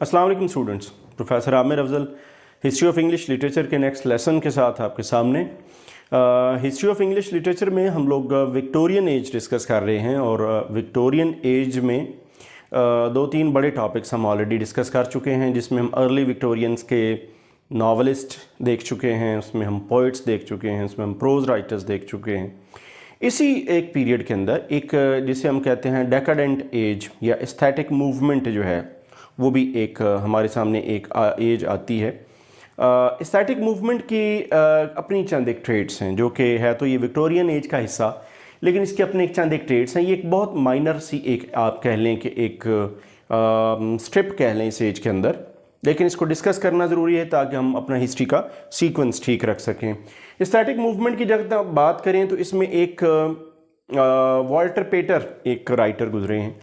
अस्सलाम वालेकुम students, professor Aamir Afzal history of English literature के नेक्स्ट लेसन के साथ आपके सामने। हिस्ट्री ऑफ इंग्लिश लिटरेचर में हम लोग विक्टोरियन एज डिस्कस कर रहे हैं और विक्टोरियन एज में दो तीन बड़े टॉपिक्स हम ऑलरेडी डिस्कस कर चुके हैं, जिसमें हम अर्ली विक्टोरियंस के नावलिस्ट देख चुके हैं, उसमें हम पोइट्स देख चुके हैं, उसमें हम प्रोज राइटर्स देख चुके हैं। इसी एक पीरियड के अंदर एक जिसे हम कहते हैं डेकाडेंट एज या एस्थेटिक मूवमेंट जो है वो भी एक हमारे सामने एक एज आती है। एस्थेटिक मूवमेंट की अपनी चंद एक ट्रेड्स हैं, जो कि है तो ये विक्टोरियन एज का हिस्सा, लेकिन इसके अपने एक चंद एक ट्रेड्स हैं। ये एक बहुत माइनर सी एक आप कह लें कि एक स्ट्रिप कह लें इस एज के अंदर, लेकिन इसको डिस्कस करना ज़रूरी है ताकि हम अपना हिस्ट्री का सीक्वेंस ठीक रख सकें। एस्थेटिक मूवमेंट की जब बात करें तो इसमें एक वॉल्टर पेटर एक राइटर गुजरे हैं,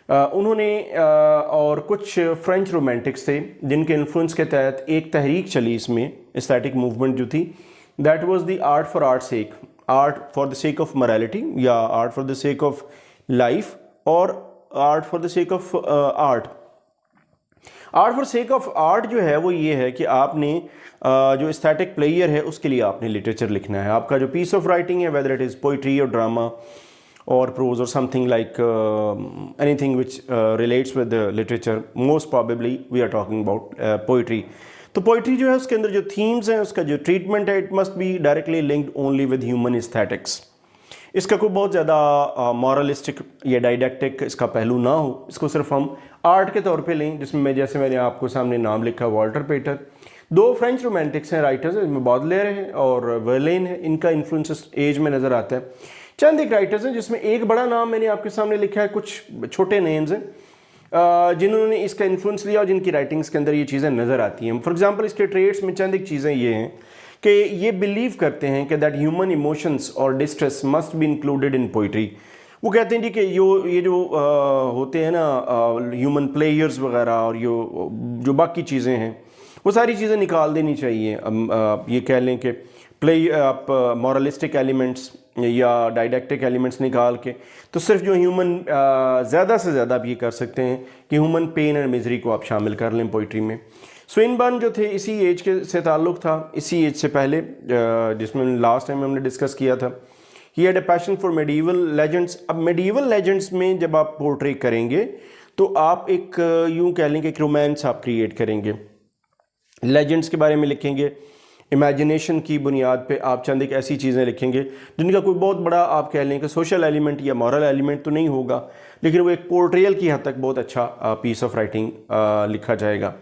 उन्होंने और कुछ फ्रेंच रोमांटिक्स थे जिनके इन्फ्लुएंस के तहत एक तहरीक चली इसमें एस्थेटिक मूवमेंट जो थी, that was the art for art sake, art for the sake of morality या art for the sake of life और art for the sake of art. Art for sake of art जो है वो ये है कि आपने जो एस्थेटिक प्लेयर है उसके लिए आपने लिटरेचर लिखना है। आपका जो पीस ऑफ राइटिंग है, वेदर इट इज़ पोइट्री और drama or prose or something like anything which relates with the literature, most probably we are talking about poetry। तो पोइट्री जो है उसके अंदर जो थीम्स हैं, उसका जो ट्रीटमेंट है, it must be directly linked only with human aesthetics. इसका कोई बहुत ज़्यादा मॉरलिस्टिक या डाइडेक्टिक इसका पहलू ना हो, इसको सिर्फ हम आर्ट के तौर पे लें, जिसमें जैसे मैंने आपको सामने नाम लिखा वॉल्टर पेटर। दो फ्रेंच रोमांटिक्स हैं राइटर्स हैं, जिसमें बॉडलेयर है और वर्लेन है, इनका इन्फ्लुएंस एज में नज़र आता है। चंद एक राइटर्स हैं जिसमें एक बड़ा नाम मैंने आपके सामने लिखा है, कुछ छोटे नेम्स हैं जिन्होंने इसका इन्फ्लुएंस लिया और जिनकी राइटिंग्स के अंदर ये चीज़ें नज़र आती हैं। फॉर एग्जांपल इसके ट्रेड्स में चंद एक चीज़ें ये हैं कि ये बिलीव करते हैं कि दैट ह्यूमन इमोशंस और distress must be included in poetry. वो कहते हैं जी कि ये जो होते हैं ना ह्यूमन प्लेयर्स वगैरह और जो बाकी चीज़ें हैं वो सारी चीज़ें निकाल देनी चाहिए। ये कह लें कि आप मॉरलिस्टिक एलिमेंट्स या डाइडेक्टिक एलिमेंट्स निकाल के, तो सिर्फ जो ह्यूमन ज़्यादा से ज़्यादा आप ये कर सकते हैं कि ह्यूमन पेन एंड मिजरी को आप शामिल कर लें पोइट्री में। स्विनबर्न जो थे इसी एज के से ताल्लुक़ था, इसी एज से पहले जिसमें लास्ट टाइम हमने डिस्कस किया था। He had a passion for medieval legends. अब मेडिवल लेजेंड्स में जब आप पोर्ट्रेट करेंगे तो आप एक यूँ कह लें कि एक रोमांस आप क्रिएट करेंगे, लेजेंड्स के बारे में लिखेंगे, इमेजिनेशन की बुनियाद पे आप चंद एक ऐसी चीज़ें लिखेंगे जिनका कोई बहुत बड़ा आप कह लें कि सोशल एलिमेंट या मॉरल एलिमेंट तो नहीं होगा, लेकिन वो एक पोर्ट्रेयल की हद तक बहुत अच्छा पीस ऑफ राइटिंग लिखा जाएगा।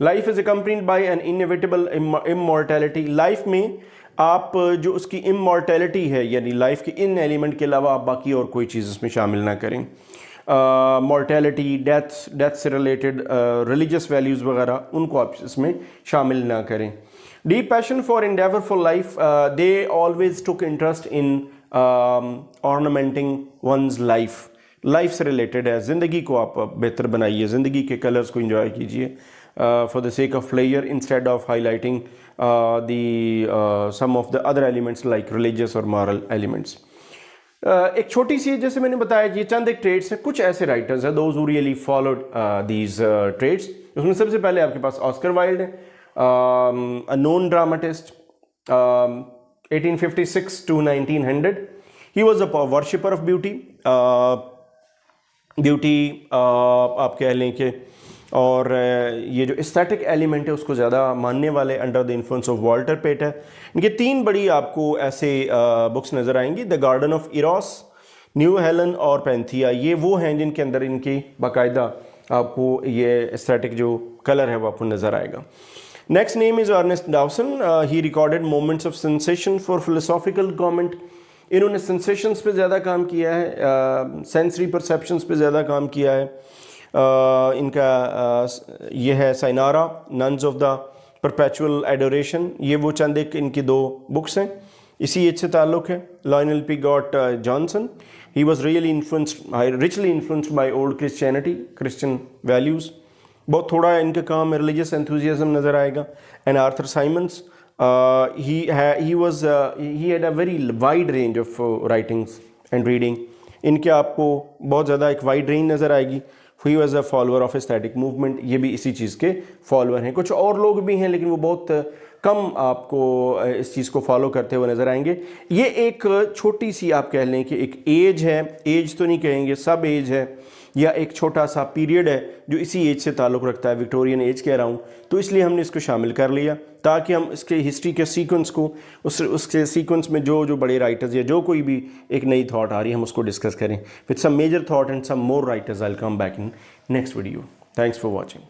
Life is accompanied by N inevitable immortality. Life में आप जो उसकी इमॉर्टैलिटी है, यानी लाइफ के इन एलिमेंट के अलावा आप बाकी और कोई चीज़ उसमें शामिल ना करें। मॉर्टैलिटी, डेथ से रिलेटेड रिलीजियस वैल्यूज़ वगैरह उनको आप इसमें शामिल ना करें। Deep passion for endeavor for life, they always took interest in ornamenting one's life। Life से रिलेटेड है, ज़िंदगी को आप बेहतर बनाइए, ज़िंदगी के कलर्स को इंजॉय कीजिए for the sake of player instead of highlighting some of the other elements like religious और मॉरल एलिमेंट्स। एक छोटी सी, जैसे मैंने बताया, ये चंद एक ट्रेड्स हैं, कुछ ऐसे राइटर्स हैं those who really followed these trends. उसमें सबसे पहले आपके पास ऑस्कर वाइल्ड है, a known dramatist, 1856 to 1900। He was a worshipper of beauty, आप कह लें कि, और ये जो एस्थेटिक एलिमेंट है उसको ज़्यादा मानने वाले under the influence of Walter Pater. इनके तीन बड़ी आपको ऐसे बुक्स नज़र आएंगी, the garden of Eros, new Helen और पैंथिया। ये वो हैं जिनके अंदर इनकी बाकायदा आपको ये एस्थेटिक जो कलर है वो आपको नज़र आएगा। Next name is Ernest Dowson। He recorded moments of sensation for philosophical comment। इन्होंने sensations पे ज़्यादा काम किया है, sensory perceptions पे ज़्यादा काम किया है। इनका ये है साइनारा, Nuns of the Perpetual Adoration। ये वो चंद एक इनकी दो बुक्स हैं, इसी एज से ताल्लुक़ है। Lionel P. Gott Johnson, he was really richly influenced by old Christianity, Christian values। बहुत थोड़ा इनका काम रिलीजियस एंथुजियाज्म नज़र आएगा। And Arthur Symons, he had a very wide range of writings and reading। इनके आपको बहुत ज़्यादा एक वाइड रेंज नज़र आएगी। He was a follower of aesthetic movement, ये भी इसी चीज़ के फॉलोअर हैं। कुछ और लोग भी हैं लेकिन वो बहुत कम आपको इस चीज़ को फॉलो करते हुए नज़र आएंगे। ये एक छोटी सी आप कह लें कि एक एज है, एज तो नहीं कहेंगे, सब एज है, या एक छोटा सा पीरियड है जो इसी एज से ताल्लुक़ रखता है, विक्टोरियन एज के अराउंड। तो इसलिए हमने इसको शामिल कर लिया ताकि हम इसके हिस्ट्री के सीक्वेंस को उसके सीक्वेंस में जो बड़े राइटर्स या जो कोई भी एक नई थॉट आ रही है हम उसको डिस्कस करें with some major thought and some more writers. I will come back in next video. Thanks for watching.